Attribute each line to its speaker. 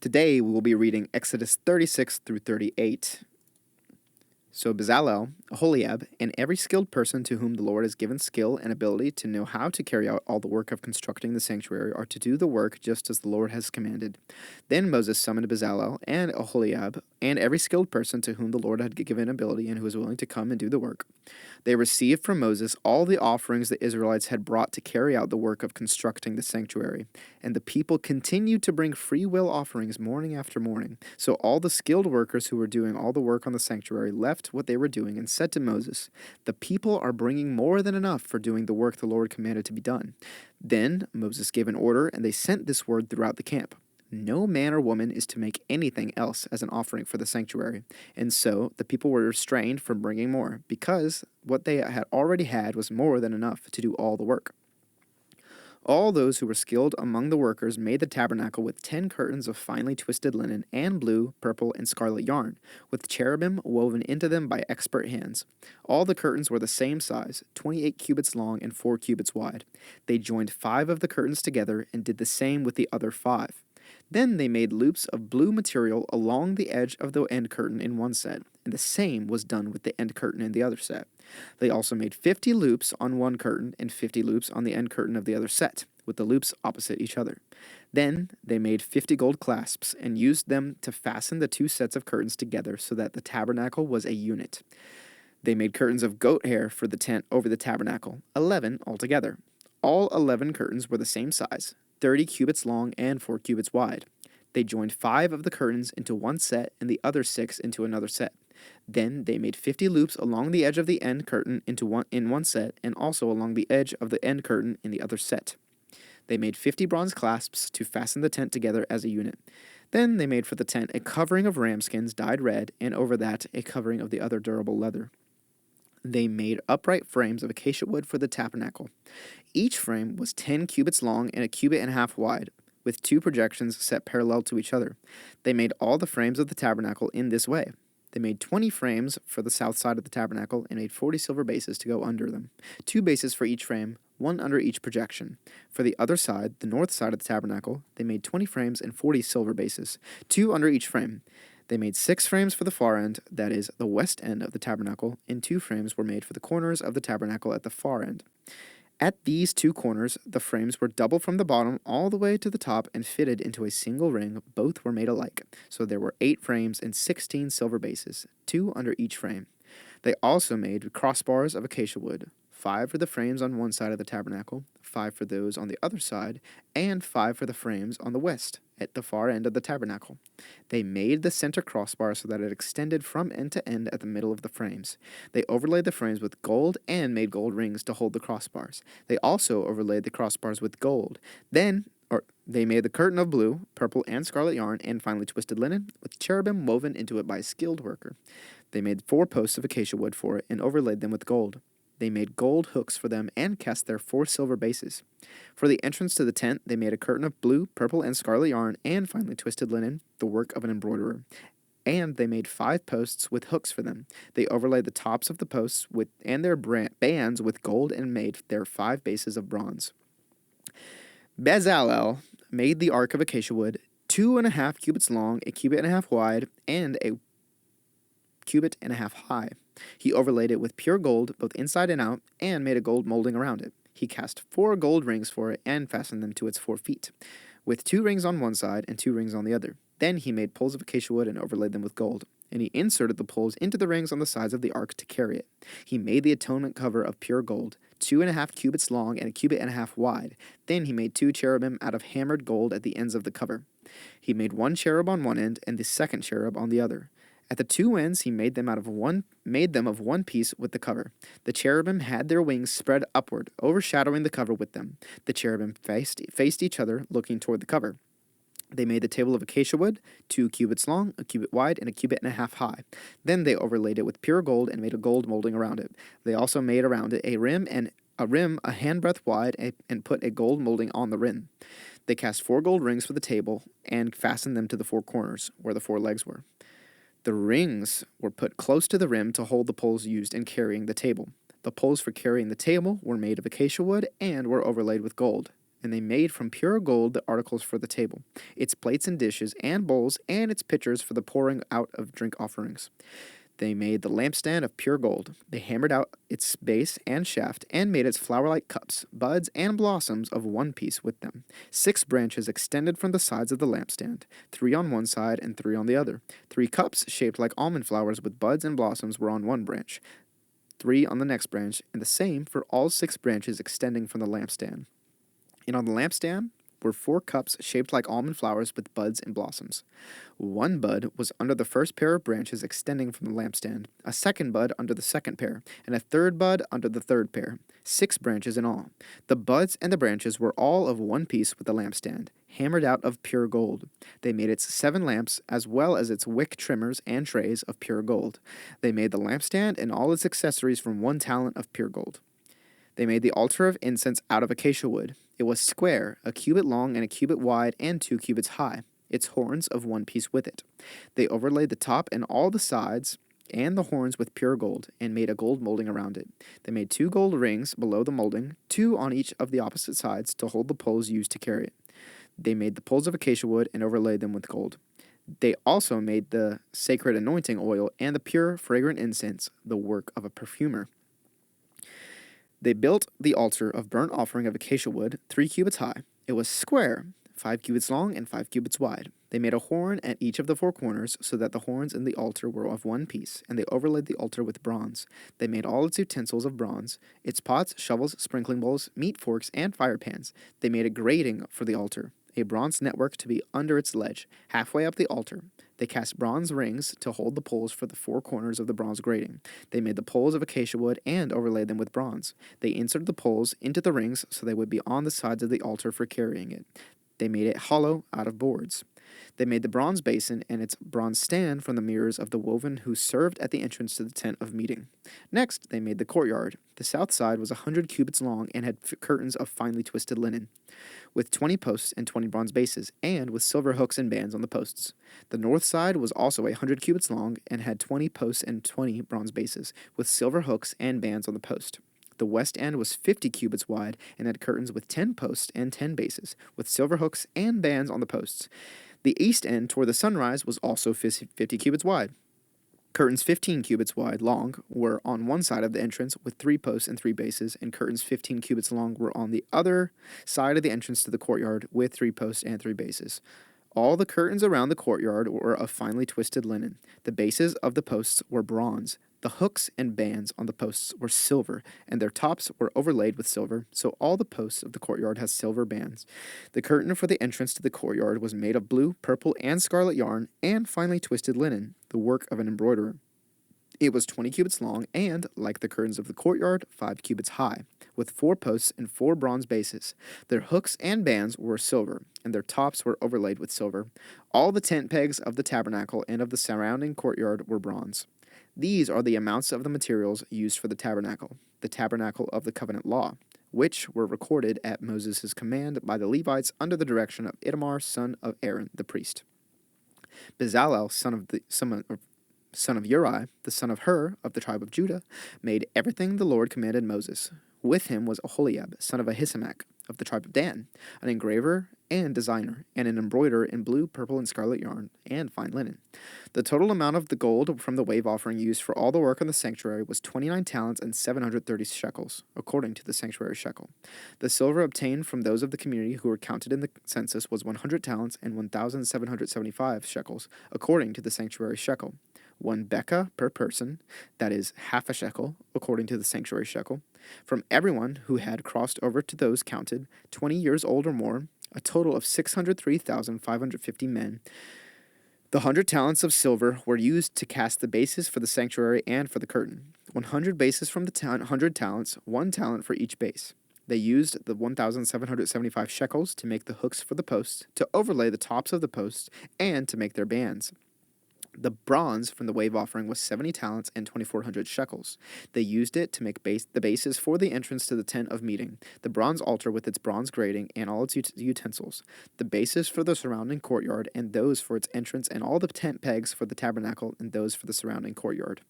Speaker 1: Today we will be reading Exodus 36 through 38. So Bezalel, Aholiab, and every skilled person to whom the Lord has given skill and ability to know how to carry out all the work of constructing the sanctuary are to do the work just as the Lord has commanded. Then Moses summoned Bezalel and Aholiab, and every skilled person to whom the Lord had given ability and who was willing to come and do the work. They received from Moses all the offerings the Israelites had brought to carry out the work of constructing the sanctuary. And the people continued to bring free will offerings morning after morning. So all the skilled workers who were doing all the work on the sanctuary left what they were doing and said to Moses, "The people are bringing more than enough for doing the work the Lord commanded to be done." Then Moses gave an order, and they sent this word throughout the camp: "No man or woman is to make anything else as an offering for the sanctuary." And so the people were restrained from bringing more, because what they had already had was more than enough to do all the work. All those who were skilled among the workers made the tabernacle with 10 curtains of finely twisted linen and blue, purple, and scarlet yarn, with cherubim woven into them by expert hands. All the curtains were the same size, 28 cubits long and 4 cubits wide. They joined 5 of the curtains together and did the same with the other 5. Then they made loops of blue material along the edge of the end curtain in one set, and the same was done with the end curtain in the other set. They also made 50 loops on one curtain and 50 loops on the end curtain of the other set, with the loops opposite each other. Then they made 50 gold clasps and used them to fasten the 2 sets of curtains together so that the tabernacle was a unit. They made curtains of goat hair for the tent over the tabernacle, 11 altogether. All 11 curtains were the same size, 30 cubits long and 4 cubits wide. They joined 5 of the curtains into one set and the other 6 into another set. Then they made 50 loops along the edge of the end curtain in one set, and also along the edge of the end curtain in the other set. They made 50 bronze clasps to fasten the tent together as a unit. Then they made for the tent a covering of ram skins dyed red, and over that a covering of the other durable leather. They made upright frames of acacia wood for the tabernacle. Each frame was 10 cubits long and a cubit and a half wide, with 2 projections set parallel to each other. They made all the frames of the tabernacle in this way. They made 20 frames for the south side of the tabernacle and made 40 silver bases to go under them, 2 bases for each frame, 1 under each projection. For the other side, the north side of the tabernacle, they made 20 frames and 40 silver bases, 2 under each frame. They made 6 frames for the far end, that is, the west end of the tabernacle, and 2 frames were made for the corners of the tabernacle at the far end. At these 2 corners, the frames were double from the bottom all the way to the top and fitted into a single ring. Both were made alike. So there were 8 frames and 16 silver bases, 2 under each frame. They also made crossbars of acacia wood, 5 for the frames on one side of the tabernacle, 5 for those on the other side, and 5 for the frames on the west, at the far end of the tabernacle. They made the center crossbar so that it extended from end to end at the middle of the frames. They overlaid the frames with gold and made gold rings to hold the crossbars. They also overlaid the crossbars with gold. They made the curtain of blue, purple, and scarlet yarn and finely twisted linen, with cherubim woven into it by a skilled worker. They made 4 posts of acacia wood for it and overlaid them with gold. They made gold hooks for them and cast their 4 silver bases. For the entrance to the tent, they made a curtain of blue, purple, and scarlet yarn and finely twisted linen, the work of an embroiderer. And they made 5 posts with hooks for them. They overlaid the tops of the posts and their bands with gold and made their 5 bases of bronze. Bezalel made the ark of acacia wood, 2.5 cubits long, a cubit and a half wide, and a cubit and a half high. He overlaid it with pure gold, both inside and out, and made a gold molding around it. He cast 4 gold rings for it and fastened them to its 4 feet, with 2 rings on one side and 2 rings on the other. Then he made poles of acacia wood and overlaid them with gold, and he inserted the poles into the rings on the sides of the ark to carry it. He made the atonement cover of pure gold, 2.5 cubits long and a cubit and a half wide. Then he made 2 cherubim out of hammered gold at the ends of the cover. He made 1 cherub on one end and the second cherub on the other. At the 2 ends, he made them of one piece with the cover. The cherubim had their wings spread upward, overshadowing the cover with them. The cherubim faced each other, looking toward the cover. They made the table of acacia wood, 2 cubits long, a cubit wide, and a cubit and a half high. Then they overlaid it with pure gold and made a gold molding around it. They also made around it a rim a handbreadth wide and put a gold molding on the rim. They cast 4 gold rings for the table and fastened them to the 4 corners, where the 4 legs were. The rings were put close to the rim to hold the poles used in carrying the table. The poles for carrying the table were made of acacia wood and were overlaid with gold. and they made from pure gold the articles for the table, its plates and dishes and bowls, and its pitchers for the pouring out of drink offerings. They made the lampstand of pure gold. They hammered out its base and shaft, and made its flower-like cups, buds, and blossoms of one piece with them. 6 branches extended from the sides of the lampstand, 3 on one side and 3 on the other. 3 cups shaped like almond flowers with buds and blossoms were on one branch, 3 on the next branch, and the same for all 6 branches extending from the lampstand. And on the lampstand were 4 cups shaped like almond flowers with buds and blossoms. 1 bud was under the first pair of branches extending from the lampstand, a 2nd bud under the 2nd pair, and a 3rd bud under the 3rd pair. 6 branches in all. The buds and the branches were all of one piece with the lampstand, hammered out of pure gold. They made its 7 lamps, as well as its wick trimmers and trays of pure gold. They made the lampstand and all its accessories from 1 talent of pure gold. They made the altar of incense out of acacia wood. It was square, a cubit long and a cubit wide, and 2 cubits high, its horns of one piece with it. They overlaid the top and all the sides and the horns with pure gold, and made a gold molding around it. They made 2 gold rings below the molding, 2 on each of the opposite sides, to hold the poles used to carry it. They made the poles of acacia wood and overlaid them with gold. They also made the sacred anointing oil and the pure, fragrant incense, the work of a perfumer. They built the altar of burnt offering of acacia wood, 3 cubits high. It was square, 5 cubits long and 5 cubits wide. They made a horn at each of the 4 corners, so that the horns in the altar were of one piece, and they overlaid the altar with bronze. They made all its utensils of bronze, its pots, shovels, sprinkling bowls, meat forks, and fire pans. They made a grating for the altar, a bronze network to be under its ledge, halfway up the altar. They cast bronze rings to hold the poles for the 4 corners of the bronze grating. They made the poles of acacia wood and overlaid them with bronze. They inserted the poles into the rings so they would be on the sides of the altar for carrying it. They made it hollow out of boards. They made the bronze basin and its bronze stand from the mirrors of the woven who served at the entrance to the tent of meeting. Next, they made the courtyard. The south side was 100 cubits long and had curtains of finely twisted linen, with 20 posts and 20 bronze bases, and with silver hooks and bands on the posts. The north side was also 100 cubits long and had 20 posts and 20 bronze bases, with silver hooks and bands on the post. The west end was 50 cubits wide and had curtains with 10 posts and 10 bases, with silver hooks and bands on the posts. The east end toward the sunrise was also 50 cubits wide. Curtains 15 cubits wide long were on one side of the entrance with 3 posts and 3 bases, and curtains 15 cubits long were on the other side of the entrance to the courtyard with 3 posts and 3 bases. All the curtains around the courtyard were of finely twisted linen. The bases of the posts were bronze. The hooks and bands on the posts were silver, and their tops were overlaid with silver, so all the posts of the courtyard had silver bands. The curtain for the entrance to the courtyard was made of blue, purple, and scarlet yarn, and finely twisted linen, the work of an embroiderer. It was 20 cubits long, and, like the curtains of the courtyard, 5 cubits high, with 4 posts and 4 bronze bases. Their hooks and bands were silver, and their tops were overlaid with silver. All the tent pegs of the tabernacle and of the surrounding courtyard were bronze. These are the amounts of the materials used for the tabernacle of the covenant law, which were recorded at Moses' command by the Levites under the direction of Ithamar, son of Aaron, the priest. Bezalel, son of Uri, the son of Hur, of the tribe of Judah, made everything the Lord commanded Moses. With him was Aholiab, son of Ahisamach, of the tribe of Dan, an engraver and designer, and an embroiderer in blue, purple, and scarlet yarn, and fine linen. The total amount of the gold from the wave offering used for all the work on the sanctuary was 29 talents and 730 shekels, according to the sanctuary shekel. The silver obtained from those of the community who were counted in the census was 100 talents and 1,775 shekels, according to the sanctuary shekel. 1 bekah per person, that is half a shekel, according to the sanctuary shekel. From everyone who had crossed over to those counted, 20 years old or more, a total of 603,550 men. The 100 talents of silver were used to cast the bases for the sanctuary and for the curtain. 100 bases from the 100 talents, 1 talent for each base. They used the 1,775 shekels to make the hooks for the posts, to overlay the tops of the posts, and to make their bands. The bronze from the wave offering was 70 talents and 2,400 shekels. They used it to make the bases for the entrance to the tent of meeting, the bronze altar with its bronze grating and all its utensils, the bases for the surrounding courtyard and those for its entrance, and all the tent pegs for the tabernacle and those for the surrounding courtyard.